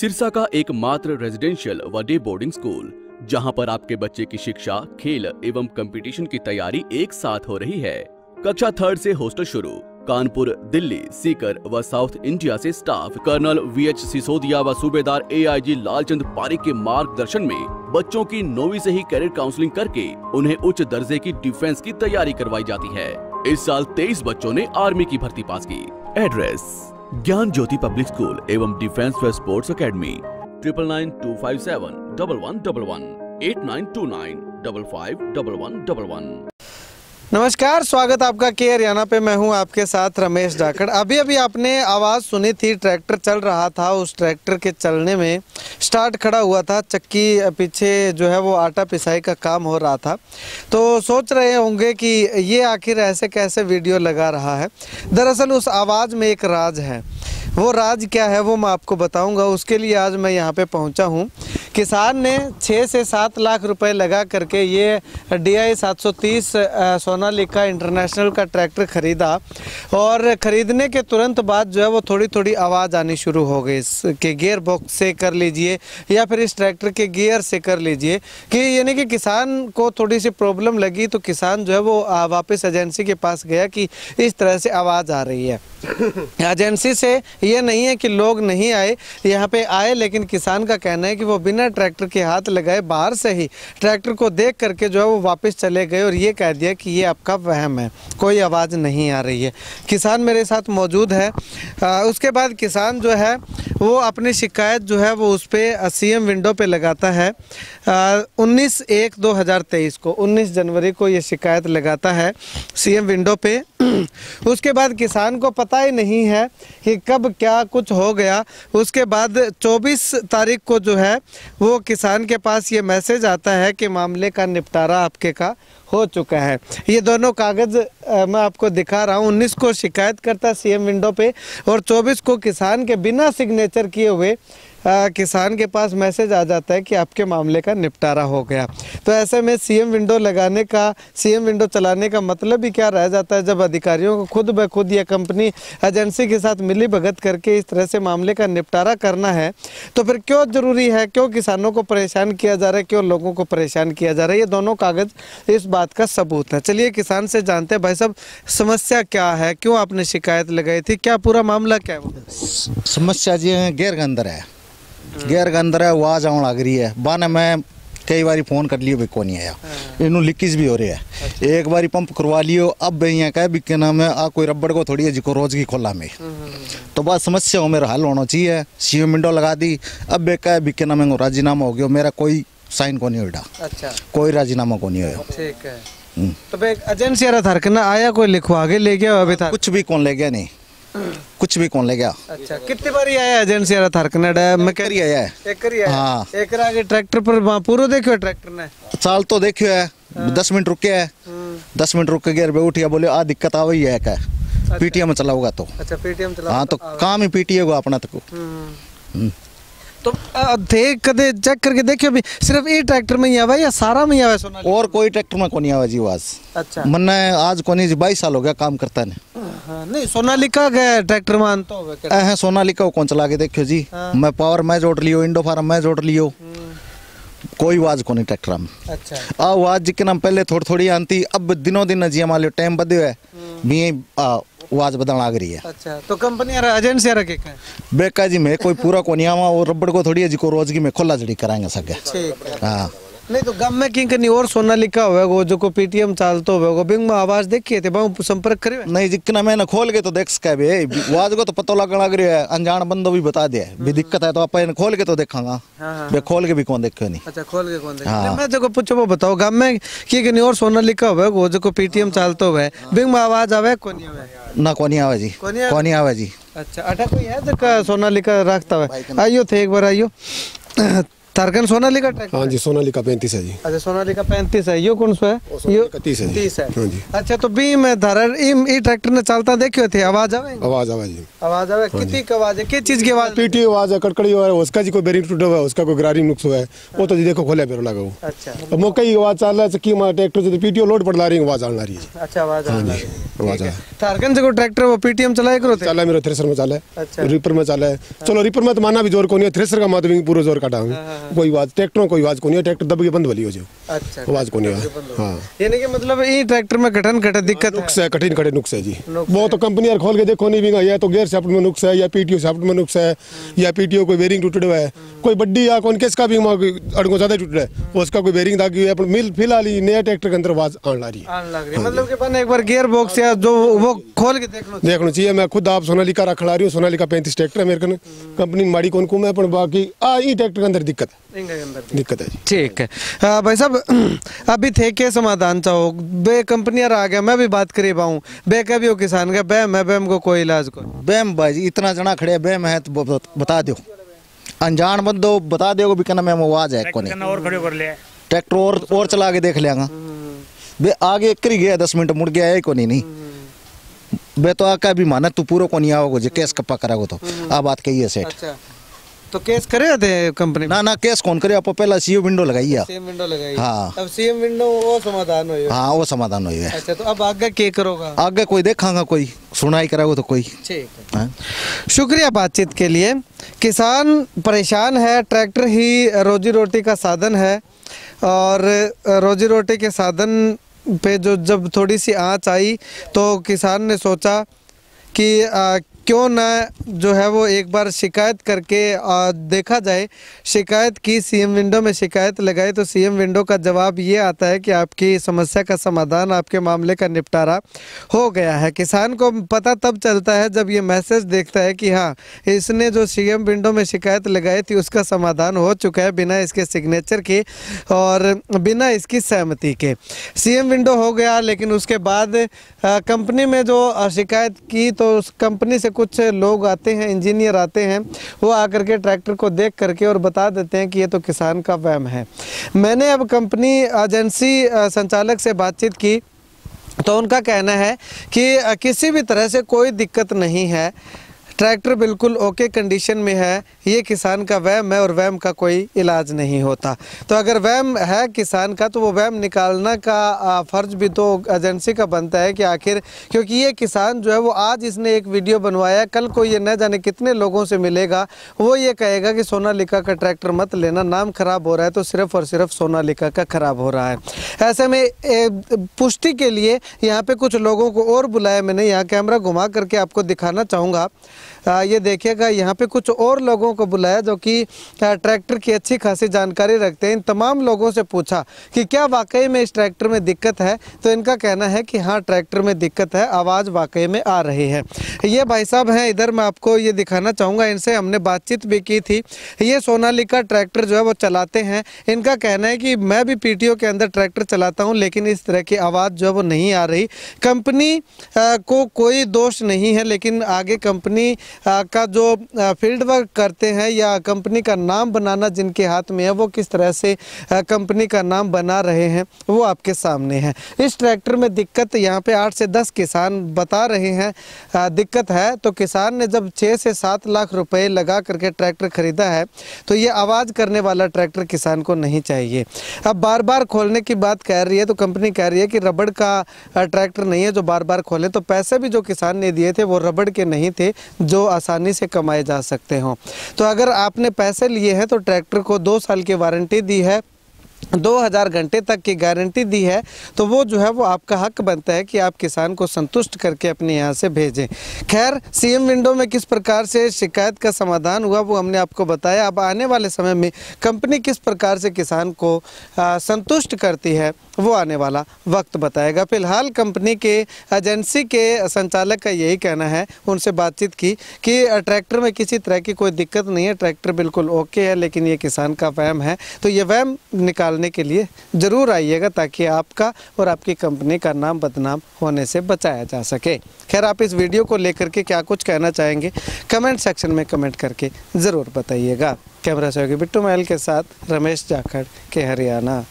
सिरसा का एकमात्र रेजिडेंशियल व डे बोर्डिंग स्कूल, जहां पर आपके बच्चे की शिक्षा, खेल एवं कंपटीशन की तैयारी एक साथ हो रही है। कक्षा 3 से हॉस्टल शुरू। कानपुर, दिल्ली, सीकर व साउथ इंडिया से स्टाफ कर्नल VH सिसोदिया व सूबेदार AIG लालचंद पारिक के मार्गदर्शन में बच्चों की 9वीं से ही कैरियर काउंसलिंग करके उन्हें उच्च दर्जे की डिफेंस की तैयारी करवाई जाती है। इस साल 23 बच्चों ने आर्मी की भर्ती पास की। एड्रेस: ज्ञान ज्योति पब्लिक स्कूल एवं डिफेंस व स्पोर्ट्स अकेडमी। 9992571111 8929551111। नमस्कार, स्वागत आपका के हरियाणा पे। मैं हूं आपके साथ रमेश जाखड़। अभी आपने आवाज़ सुनी थी, ट्रैक्टर चल रहा था। उस ट्रैक्टर के चलने में स्टार्ट खड़ा हुआ था, चक्की पीछे जो है वो आटा पिसाई का काम हो रहा था। तो सोच रहे होंगे कि ये आखिर ऐसे कैसे वीडियो लगा रहा है। दरअसल उस आवाज़ में एक राज है। वो राज क्या है वो मैं आपको बताऊंगा। उसके लिए आज मैं यहाँ पे पहुँचा हूँ। किसान ने 6 से 7 लाख रुपए लगा करके ये DI 730 सोनालिका इंटरनेशनल का ट्रैक्टर ख़रीदा और ख़रीदने के तुरंत बाद जो है वो थोड़ी थोड़ी आवाज़ आनी शुरू हो गई। इसके गियर बॉक्स से कर लीजिए या फिर इस ट्रैक्टर के गियर से कर लीजिए कि यानी कि किसान को थोड़ी सी प्रॉब्लम लगी। तो किसान जो है वो वापस एजेंसी के पास गया कि इस तरह से आवाज़ आ रही है। एजेंसी से ये नहीं है कि लोग नहीं आए, यहाँ पे आए, लेकिन किसान का कहना है कि वो बिना ट्रैक्टर के हाथ लगाए बाहर से ही ट्रैक्टर को देख करके जो है वो वापस चले गए और ये कह दिया कि ये आपका वहम है, कोई आवाज़ नहीं आ रही है। किसान मेरे साथ मौजूद है। उसके बाद किसान जो है वो अपनी शिकायत जो है वो उस पर CM विंडो पे लगाता है। 19/1/2023 को, 19 जनवरी को ये शिकायत लगाता है CM विंडो पे। उसके बाद किसान को पता ही नहीं है कि कब क्या कुछ हो गया। उसके बाद 24 तारीख को जो है वो किसान के पास ये मैसेज आता है कि मामले का निपटारा आपके का हो चुका है। ये दोनों कागज़ मैं आपको दिखा रहा हूँ। 19 को शिकायत करता है CM विंडो पे और 24 को किसान के बिना सिग्नेचर किए हुए किसान के पास मैसेज आ जाता है कि आपके मामले का निपटारा हो गया। तो ऐसे में CM विंडो लगाने का, CM विंडो चलाने का मतलब ही क्या रह जाता है जब अधिकारियों को खुद ब खुद या कंपनी एजेंसी के साथ मिली भगत करके इस तरह से मामले का निपटारा करना है। तो फिर क्यों ज़रूरी है, क्यों किसानों को परेशान किया जा रहा है, क्यों लोगों को परेशान किया जा रहा है? ये दोनों कागज़ इस बात का सबूत है। चलिए किसान से जानते हैं, भाई साहब समस्या क्या है, क्यों आपने शिकायत लगाई थी, क्या पूरा मामला क्या है? समस्या जी गेयर के अंदर है, गेयर के अंदर है, आवाज आने लग रही है। बाने मैं कई बारी फोन कर लियो, को नहीं आया। इनू लीकेज भी हो रही है। एक बारी पंप करवा लियो, अब यहाँ कह भी के नाम है आ कोई रबड़ को थोड़ी है जिको रोज की खोला में। तो बात समस्या हो मेरा हल होना चाहिए। CM विंडो लगा दी, अब कह भी के नाम राजीनामा हो गया, मेरा कोई साइन को नहीं होगा। अच्छा, कोई राजीनामा को नहीं हो। ठीक है। तो एजेंसी ना आया, कोई लिखवा के ले गया? अभी कुछ भी कौन ले गया? नहीं, कुछ भी कौन ले गया। अच्छा, कितनी बारी आया एजेंसी वाला थार कनाडा में? करी आया है, एक करी आया। हाँ, एक आगे ट्रैक्टर पर पूरा देखियो ट्रैक्टर ने साल तो देखियो है। 10 मिनट रुके है, 10 मिनट रुक के गियर पे उठिया, बोले आ दिक्कत आ गई है क्या? PTM चलाऊंगा तो। अच्छा, PTM चलाऊंगा। हाँ, तो काम ही PTM को अपना तक। तो देख कदे चेक करके देखियो भी सिर्फ ये ट्रैक्टर में ही आवा या सारा में ही आवा? सोना और कोई ट्रैक्टर में कोनी आवा जी आवाज। अच्छा, मन्ना आज कोनी जी 22 साल हो गया काम करता है। हाँ, नहीं सोनालिका गया ट्रैक्टर में तो है। सोनालिका को कौन चला के देखियो जी। हाँ। मैं पावर मैं जोड़ लियो, इंडो फार्म मैं जोड़ लियो, कोई आवाज को नहीं ट्रैक्टर में। अच्छा, आवाज जी के नाम पहले थोड़ी थोड़ी आती, अब दिनों दिन जी हमारे टाइम बदले है भी आवाज बदलने लग रही है। अच्छा, तो कंपनी एजेंसी रखे बेका जी में कोई पूरा को नहीं आवा और रबड़ को थोड़ी है जी को रोज की में खोला जड़ी कराएंगे सके। हाँ, नहीं तो गम में किंग नहीं और सोनालिका होगा वो जो को PTM चालतो होगा बिंग में आवाज देखिए थे बाहु संपर्क करे नहीं जितना मैंने खोल के तो देख सका बे आवाज को तो पता लग रहा है। अनजान बंदो भी बता दे भी दिक्कत है तो अपन खोल के तो देखांगा। बे खोल के भी कौन देखो नहीं। अच्छा, खोल के कौन देखे? मैं जो पूछो वो बताओ गम में कि नहीं और सोनालिका होगा वो जो को PTM चालतो है बिंग में आवाज आवे कोनी आवे ना? कोनी आवे जी, कोनी आवे जी। अच्छा, अटा कोई है जो सोनालिका रखता है? आइयो थे एक बार आइयो। तारकन सोनालिका ट्रैक्टर? हाँ जी, सोनालिका 35 है जी। अच्छा, सोनालिका 35 है। यो कौन सा है? यो 30 है जी। 30 है। हाँ जी। अच्छा, तो बी में धरर ई ट्रैक्टर ने चलता देखियो थे, आवाज आवे? आवाज आवे जी। आवाज आवे? कितनी की आवाज है? किस चीज की आवाज? पीटी आवाज है, कड़कड़ी आवाज है, उसका जी कोई बेरिंग टूटा हुआ है, उसका कोई ग्रारिंग नुक्स हुआ है, वो तो जी देखो खोले पेरो लगा वो। अच्छा, अब मौका ही आवाज चल रहा है, चक्की में ट्रैक्टर से पीटीओ लोड पड़ ला रही है, आवाज आने रही है। अच्छा, आवाज आ रही है। आवाज है। तारकन से को ट्रैक्टर वो पीटीएम चलाए करो थे? चला मेरे थ्रेसर में चला है। अच्छा। रिपर में चला है। चलो रिपर में तो माना भी जोर को नहीं है, थ्रेसर का मात भी पूरा जोर काटा है। कोई आवाज ट्रैक्टर कोई आवाज को नहीं है, ट्रैक्टर दब के बंद वाली हो जो। अच्छा, आवाज को नहीं है। हाँ, यानी कि मतलब ये ट्रैक्टर में कठिन दिक्कत नुक्स है, कठिन कठिन नुक्स है जी। वो तो कंपनी यार खोल के देखो नहीं भी, या तो गियर शाफ्ट में नुक्स है, या पीटीओ शाफ्ट में नुक्स है, या पीटीओ कोई बेरिंग टूटे हुआ है, कोई बड्डी या कौन केस का भी अड़गो ज्यादा टूट रहा है, उसका कोई बेरिंग दागी है। मिल फिलहाल ही नया ट्रैक्टर के अंदर आवाज आने लगी है। मतलब कि अपन एक बार गियर बॉक्स या जो वो खोल के देखना चाहिए। मैं खुद आप सोनालिका रख ला रही हूँ, सोनालिका 35 ट्रैक्टर है मेरे कंपनी माड़ी कौन को मैं, बाकी ई ट्रैक्टर के अंदर दिक्कत है जी। ठीक है भाई साहब, अभी थे के समाधान चाहो बे कंपनी आ गया, मैं भी बात करी पाऊँ बे का भी हो किसान का बैम है, बैम को कोई इलाज को बैम भाई इतना जना खड़े बैम है तो बता दो, अनजान बंदो बता दो भी कहना मैं आवाज है को नहीं, और खड़े कर ले ट्रैक्टर और चला के देख लेगा बे, आगे कर गया 10 मिनट मुड़ गया है को नहीं बे, तो आका भी माना तू पूरा को नहीं आओगे जो केस कप्पा करागो तो आ बात कही है सेठ। अच्छा, तो केस करे थे कंपनी? ना केस कौन करे, आप पहला सीएम विंडो लगाई है। सीएम विंडो लगाई? हाँ, अब सीएम विंडो वो समाधान हो? हाँ, वो समाधान हो है। अच्छा, तो अब आगे क्या करोगा? आगे कोई देखांगा, कोई सुनाई कराओ तो कोई। ठीक है, शुक्रिया बातचीत के लिए। किसान परेशान है, ट्रैक्टर ही रोजी रोटी का साधन है, और रोजी रोटी के साधन पे जो जब थोड़ी सी आँच आई तो किसान ने सोचा कि क्यों ना जो है वो एक बार शिकायत करके देखा जाए। शिकायत की, सीएम विंडो में शिकायत लगाई तो सीएम विंडो का जवाब ये आता है कि आपकी समस्या का समाधान, आपके मामले का निपटारा हो गया है। किसान को पता तब चलता है जब ये मैसेज देखता है कि हाँ, इसने जो सीएम विंडो में शिकायत लगाई थी उसका समाधान हो चुका है, बिना इसके सिग्नेचर के और बिना इसकी सहमति के। सीएम विंडो हो गया, लेकिन उसके बाद कंपनी में जो शिकायत की तो उस कंपनी से कुछ लोग आते हैं, इंजीनियर आते हैं, वो आकर के ट्रैक्टर को देख करके और बता देते हैं कि ये तो किसान का वहम है। मैंने अब कंपनी एजेंसी संचालक से बातचीत की तो उनका कहना है कि किसी भी तरह से कोई दिक्कत नहीं है, ट्रैक्टर बिल्कुल ओके कंडीशन में है, ये किसान का वहम है और वहम का कोई इलाज नहीं होता। तो अगर वहम है किसान का तो वो वहम निकालना का फ़र्ज भी तो एजेंसी का बनता है कि आखिर, क्योंकि ये किसान जो है वो आज इसने एक वीडियो बनवाया, कल को ये न जाने कितने लोगों से मिलेगा, वो ये कहेगा कि सोनालिका का ट्रैक्टर मत लेना, नाम खराब हो रहा है तो सिर्फ और सिर्फ सोनालिका का खराब हो रहा है। ऐसे में पुष्टि के लिए यहाँ पे कुछ लोगों को और बुलाया मैंने, यहाँ कैमरा घुमा करके आपको दिखाना चाहूँगा। ये देखिएगा, यहाँ पे कुछ और लोगों को बुलाया जो कि ट्रैक्टर की अच्छी खासी जानकारी रखते हैं। इन तमाम लोगों से पूछा कि क्या वाकई में इस ट्रैक्टर में दिक्कत है, तो इनका कहना है कि हाँ, ट्रैक्टर में दिक्कत है, आवाज़ वाकई में आ रही है। ये भाई साहब हैं, इधर मैं आपको ये दिखाना चाहूँगा, इनसे हमने बातचीत भी की थी। ये सोनालिका ट्रैक्टर जो है वो चलाते हैं। इनका कहना है कि मैं भी पीटीओ के अंदर ट्रैक्टर चलाता हूँ, लेकिन इस तरह की आवाज़ जो है वो नहीं आ रही। कंपनी को कोई दोष नहीं है, लेकिन आगे कंपनी का जो फील्ड वर्क करते हैं या कंपनी का नाम बनाना जिनके हाथ में है, वो किस तरह से कंपनी का नाम बना रहे हैं वो आपके सामने है। इस ट्रैक्टर में दिक्कत यहाँ पे 8 से 10 किसान बता रहे हैं दिक्कत है। तो किसान ने जब 6 से 7 लाख रुपए लगा करके ट्रैक्टर खरीदा है तो ये आवाज़ करने वाला ट्रैक्टर किसान को नहीं चाहिए। अब बार बार खोलने की बात कह रही है तो कंपनी कह रही है कि रबड़ का ट्रैक्टर नहीं है जो बार बार खोले, तो पैसे भी जो किसान ने दिए थे वो रबड़ के नहीं थे जो आसानी से कमाए जा सकते हों। तो अगर आपने पैसे लिए हैं तो ट्रैक्टर को 2 साल की वारंटी दी है, 2000 घंटे तक की गारंटी दी है, तो वो जो है वो आपका हक बनता है कि आप किसान को संतुष्ट करके अपने यहाँ से भेजें। खैर, सीएम विंडो में किस प्रकार से शिकायत का समाधान हुआ वो हमने आपको बताया। अब आने वाले समय में कंपनी किस प्रकार से किसान को संतुष्ट करती है वो आने वाला वक्त बताएगा। फिलहाल कंपनी के एजेंसी के संचालक का यही कहना है, उनसे बातचीत की कि ट्रैक्टर में किसी तरह की कोई दिक्कत नहीं है, ट्रैक्टर बिल्कुल ओके है, लेकिन ये किसान का वहम है। तो ये वहम निकालने करने के लिए ज़रूर आइएगा, ताकि आपका और आपकी कंपनी का नाम बदनाम होने से बचाया जा सके। खैर, आप इस वीडियो को लेकर के क्या कुछ कहना चाहेंगे कमेंट सेक्शन में कमेंट करके ज़रूर बताइएगा। कैमरा सहयोगी बिट्टू महल के साथ रमेश जाखड़ के हरियाणा।